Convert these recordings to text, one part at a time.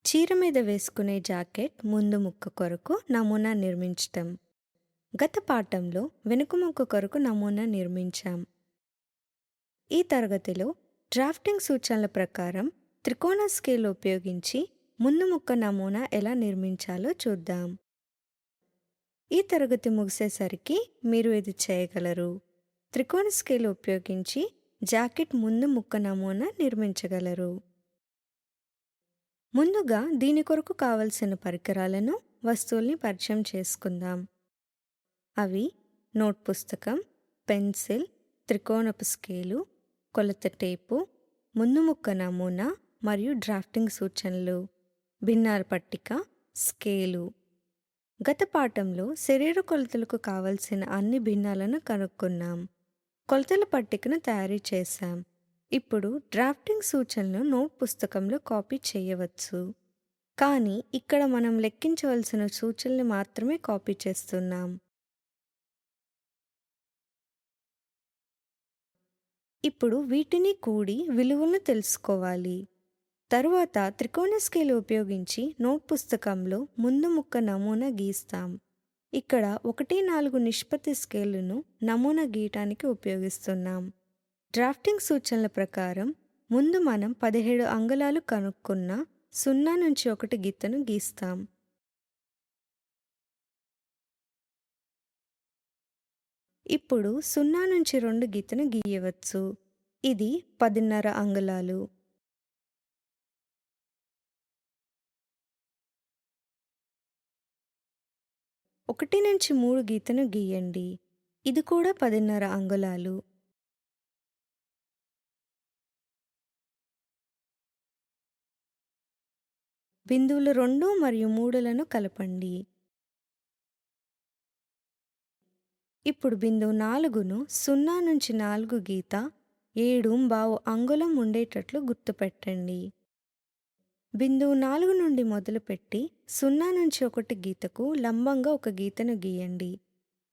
చీర మీద వేసుకునే జాకెట్ ముందు ముక్క కొరకు నమూనా నిర్మించటం. గత పాఠంలో వెనుక ముక్క కొరకు నమూనా నిర్మించాం. ఈ తరగతిలో డ్రాఫ్టింగ్ సూచనల ప్రకారం త్రికోణ స్కేల్ ఉపయోగించి ముందు ముక్క నమూనా ఎలా నిర్మించాలో చూద్దాం. ఈ తరగతి ముగిసేసరికి మీరు ఇది చేయగలరు. త్రికోణ స్కేల్ ఉపయోగించి జాకెట్ ముందు ముక్క నమూనా నిర్మించగలరు. ముందుగా దీని కొరకు కావలసిన పరికరాలను, వస్తువుల్ని పరిచయం చేసుకుందాం. అవి నోట్ పుస్తకం, పెన్సిల్, త్రికోణపు స్కేలు, కొలత టేపు, ముందు ముక్క నమూనా మరియు డ్రాఫ్టింగ్ సూచనలు, భిన్నాల పట్టిక, స్కేలు. గత పాఠంలో శరీర కొలతలకు కావలసిన అన్ని భిన్నాలను కనుక్కున్నాం. కొలతల పట్టికను తయారు చేశాం. ఇప్పుడు డ్రాఫ్టింగ్ సూచనలను నోట్ పుస్తకంలో కాపీ చేయవచ్చు. కానీ ఇక్కడ మనం లెక్కించవలసిన సూచనలు మాత్రమే కాపీ చేస్తున్నాం. ఇప్పుడు వీటిని కూడి విలువలను తెలుసుకోవాలి. తరువాత త్రికోణ స్కేల్ ఉపయోగించి నోట్ పుస్తకంలో ముందు ముక్క నమూనా గీస్తాం. ఇక్కడ 1:4 నిష్పత్తి స్కేలును నమూనా గీయటానికి ఉపయోగిస్తున్నాం. డ్రాఫ్టింగ్ సూచనల ప్రకారం ముందు మనం 17 అంగుళాలు కనుక్కున్న 0 నుంచి 1 గీతను గీస్తాం. ఇప్పుడు 0 నుంచి 2 గీతను గీయవచ్చు. ఇది 10.5 అంగుళాలు. ఒకటి నుంచి 3 గీతను గీయండి. ఇది కూడా 10.5 అంగుళాలు. బిందువులు 2 మరియు 3లను కలపండి. ఇప్పుడు బిందువు 4ను 0 నుంచి 4 గీత 7.5 అంగుళం ఉండేటట్లు గుర్తుపెట్టండి. బిందువు 4 నుండి మొదలుపెట్టి 0 నుంచి 1 గీతకు లంబంగా ఒక గీతను గీయండి.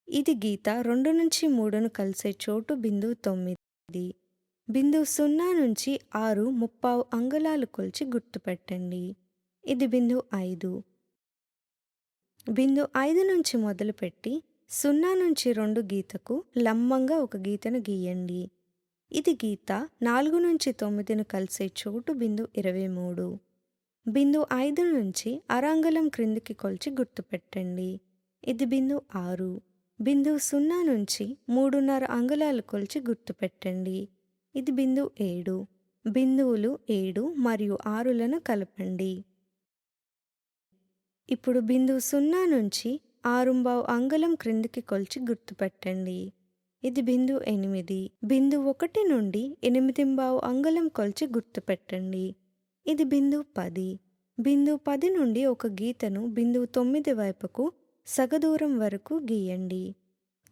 ఇది గీత 2 నుంచి 3ను కలిసే చోటు బిందువు 9. బిందువు 0 నుంచి 6.5 అంగుళాలు కొలిచి గుర్తుపెట్టండి. ఇది బిందువు 5. బిందువు 5 నుంచి మొదలుపెట్టి 0 నుంచి 2 గీతకు లంబంగా ఒక గీతను గీయండి. ఇది గీత 4 నుంచి 9ను కలిసే చోటు బిందువు 23. బిందువు 5 నుంచి అరంగుళం క్రిందికి కొలిచి గుర్తుపెట్టండి. ఇది బిందువు 6. బిందువు 0 నుంచి 3.5 అంగుళాలు కొలిచి గుర్తుపెట్టండి. ఇది బిందువు 7. బిందువులు 7 మరియు 6లను కలపండి. ఇప్పుడు బిందువు 0 నుంచి 6.5 అంగుళం క్రిందికి కొలిచి గుర్తుపెట్టండి. ఇది బిందువు 8. బిందువు 1 నుండి 8.5 అంగుళం కొలిచి గుర్తుపెట్టండి. ఇది బిందువు 10. బిందువు 10 నుండి ఒక గీతను బిందువు 9 వైపుకు సగదూరం వరకు గీయండి.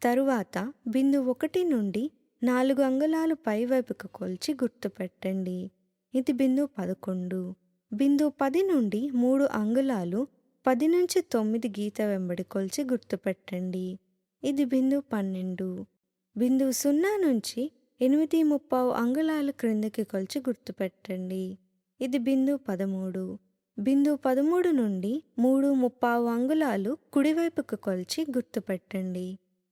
తరువాత బిందువు 1 నుండి 4 అంగుళాలు పైవైపుకు కొలిచి గుర్తుపెట్టండి. ఇది బిందువు 11. బిందువు 10 నుండి 3 అంగుళాలు 10 నుంచి 9 గీత వెంబడి కొలిచి గుర్తుపెట్టండి. ఇది బిందువు 12. బిందువు 0 నుంచి 8.5 అంగుళాలు క్రిందకి కొలిచి గుర్తుపెట్టండి. ఇది బిందువు 13. బిందువు 13 నుండి 3.5 అంగుళాలు కుడివైపుకు కొలిచి గుర్తుపెట్టండి.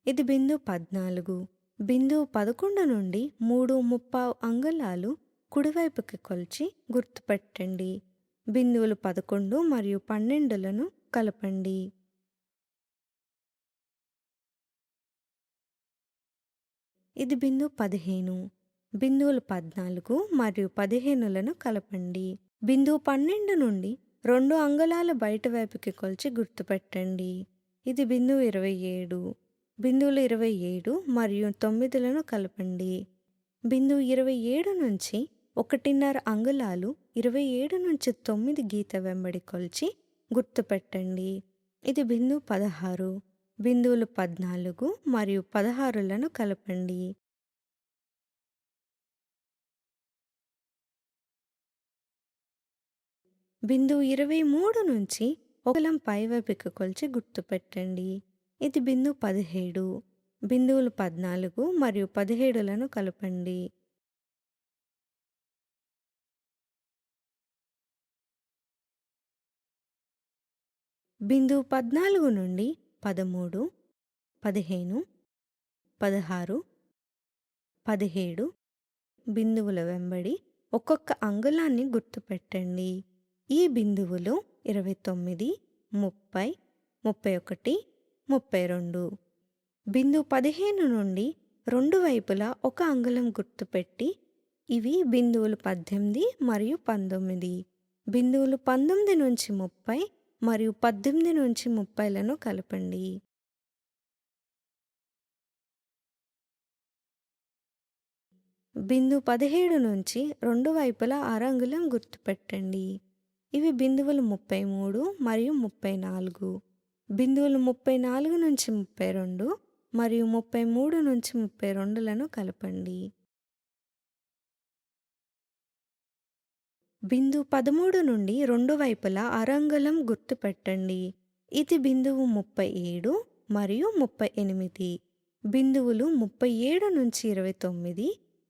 ఇది బిందువు 14. బిందువు 11 నుండి 3.5 అంగుళాలు కుడివైపుకి కొలిచి గుర్తుపెట్టండి. బిందువులు 11 మరియు 12లను కలపండి. ఇది బిందువు 15. బిందువులు 14 మరియు 15లను కలపండి. బిందువు 12 నుండి 2 అంగుళాల బయట వైపుకి కొలిచి గుర్తుపెట్టండి. ఇది బిందువు 27. బిందువులు 27 మరియు 9లను కలపండి. బిందువు 27 నుంచి 1.5 అంగుళాలు 27 నుంచి 9 గీత వెంబడి కొలిచి గుర్తుపెట్టండి. ఇది బిందువు 16. బిందువులు 14 మరియు 16లను కలపండి. బిందువు 23 నుంచి 1 అంగుళం పైవైపుకి కొలిచి గుర్తుపెట్టండి. ఇది బిందువు 17. బిందువులు 14 మరియు 17లను కలపండి. బిందువు 14 నుండి 13, 15, 16, 17 బిందువుల వెంబడి ఒక్కొక్క అంగుళాన్ని గుర్తుపెట్టండి. ఈ బిందువులు 29, 30, 31, 32. బిందువు 15 నుండి రెండు వైపులా ఒక అంగుళం గుర్తుపెట్టి ఇవి బిందువులు 18 మరియు 19. బిందువులు 19 నుంచి 30 మరియు 18 నుంచి 30లను కలపండి. బిందువు 17 నుంచి రెండు వైపులా అరంగుళం గుర్తుపెట్టండి. ఇవి బిందువులు 33 మరియు 34. బిందువులు 34 నుంచి 32 మరియు 33 నుంచి 32లను కలపండి. బిందువు 13 నుండి రెండు వైపులా అరంగుళం గుర్తుపెట్టండి. ఇది బిందువు 37 మరియు 38. బిందువులు 37 నుంచి 29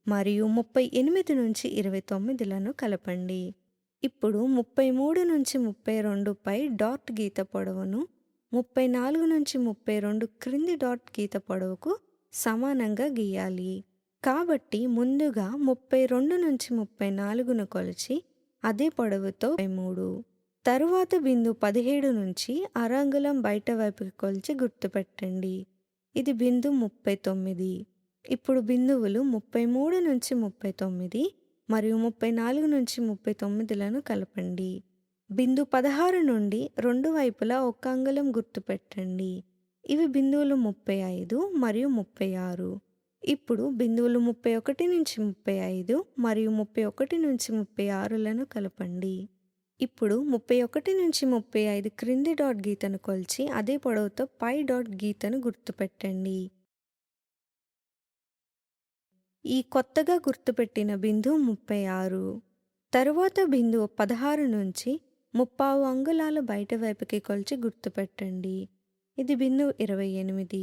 మరియు 38 నుంచి 29లను కలపండి. ఇప్పుడు 33 నుంచి 32పై డాట్ గీత పొడవును 34 నుంచి 32 క్రింది డాట్ గీత పొడవుకు సమానంగా గీయాలి. కాబట్టి ముందుగా 32 నుంచి 34ను కొలిచి అదే పొడవుతో 33. తరువాత బిందువు 17 నుంచి అరంగుళం బయట వైపుకి కొలిచి గుర్తుపెట్టండి. ఇది బిందువు 39. ఇప్పుడు బిందువులు 33 నుంచి 39 మరియు 34 నుంచి 39లను కలపండి. బిందువు 16 నుండి రెండు వైపులా ఒక అంగుళం గుర్తుపెట్టండి. ఇవి బిందువులు 35 మరియు 36. ఇప్పుడు బిందువులు 31 నుంచి 35 మరియు 31 నుంచి 36లను కలపండి. ఇప్పుడు 31 నుంచి 35 క్రింది డాట్ గీతను కొలిచి అదే పొడవుతో పై డాట్ గీతను గుర్తుపెట్టండి. ఈ కొత్తగా గుర్తుపెట్టిన బిందువు 36. తరువాత బిందువు 16 నుంచి 30 అంగుళాలు బయట వైపుకి కొలిచి గుర్తుపెట్టండి. ఇది బిందువు 28.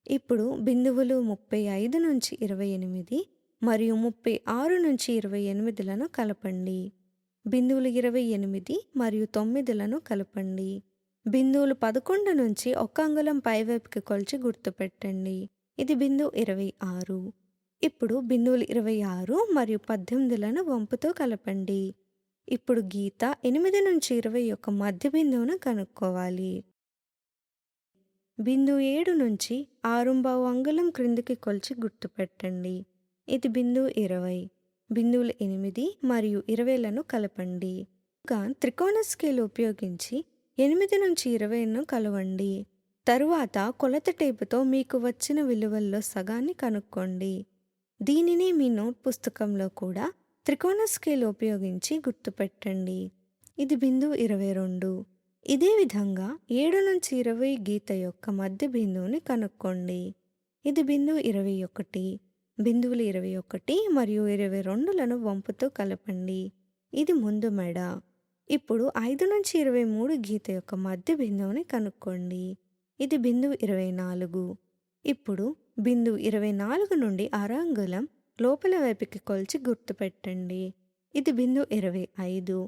ఇప్పుడు బిందువులు 35 నుంచి 28 మరియు 36 నుంచి 28లను కలపండి. బిందువులు 28 మరియు 9లను కలపండి. బిందువులు 11 నుంచి ఒక అంగుళం పైవైపుకి కొలిచి గుర్తుపెట్టండి. ఇది బిందువు 26. ఇప్పుడు బిందువులు 26 మరియు 18లను వంపుతో కలపండి. ఇప్పుడు గీత 8 నుంచి 20 యొక్క మధ్య బిందువును కనుక్కోవాలి. బిందువు 7 నుంచి 6 అంగుళం క్రిందికి కొలిచి గుర్తుపెట్టండి. ఇది బిందువు 20. బిందువులు 8 మరియు 20లను కలపండి. త్రికోణ స్కేల్ ఉపయోగించి 8 నుంచి 20ను కలవండి. తరువాత కొలత టేపుతో మీకు వచ్చిన విలువల్లో సగాన్ని కనుక్కోండి. దీనిని మీ నోట్ పుస్తకంలో కూడా త్రికోణ స్కేల్ ఉపయోగించి గుర్తుపెట్టండి. ఇది బిందువు 22. ఇదే విధంగా 7 నుంచి 20 గీత యొక్క మధ్య బిందువుని కనుక్కోండి. ఇది బిందువు 21. బిందువులు 21 మరియు 22లను వంపుతో కలపండి. ఇది ముందు మెడ. ఇప్పుడు 5 నుంచి 23 గీత యొక్క మధ్య బిందువుని కనుక్కోండి. ఇది బిందువు 24. ఇప్పుడు బిందువు 24 నుండి అరంగుళం లోపల వైపుకి కొలిచి గుర్తుపెట్టండి. ఇది బిందువు 25.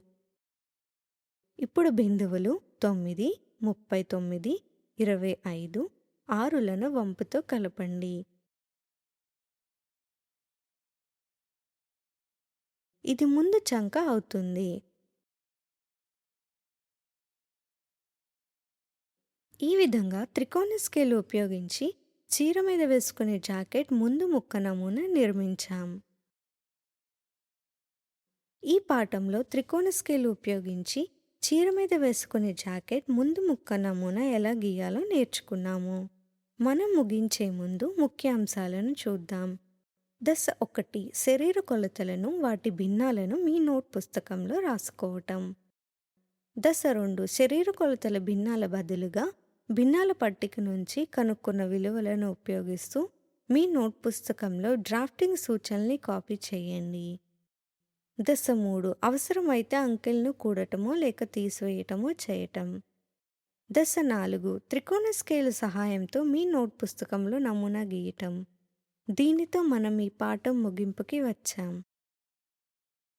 ఇప్పుడు బిందువులు 9, 39, 25, 6లను వంపుతో కలపండి. ఇది ముందు చంక అవుతుంది. ఈ విధంగా త్రికోణ స్కేల్ ఉపయోగించి చీర మీద వేసుకునే జాకెట్ ముందు ముక్క నమూనా నిర్మించాం. ఈ పాఠంలో త్రికోణ స్కేల్ ఉపయోగించి చీర మీద వేసుకునే జాకెట్ ముందు ముక్క నమూనా ఎలా గీయాలో నేర్చుకున్నాము. మనం ముగించే ముందు ముఖ్యాంశాలను చూద్దాం. దశ 1. శరీర కొలతలను వాటి భిన్నాలను మీ నోట్ పుస్తకంలో రాసుకోవటం. దశ 2. శరీర కొలతల భిన్నాల బదులుగా భిన్నాల పట్టిక నుంచి కనుక్కున్న విలువలను ఉపయోగిస్తూ మీ నోట్ పుస్తకంలో డ్రాఫ్టింగ్ సూచనల్ని కాపీ చేయండి. దశ 3. అవసరమైతే అంకెలను కూడటమో లేక తీసివేయటమో చేయటం. దశ 4. త్రికోణ స్కేలు సహాయంతో మీ నోట్ పుస్తకంలో నమూనా గీయటం. దీనితో మనం ఈ పాఠం ముగింపుకి వచ్చాం.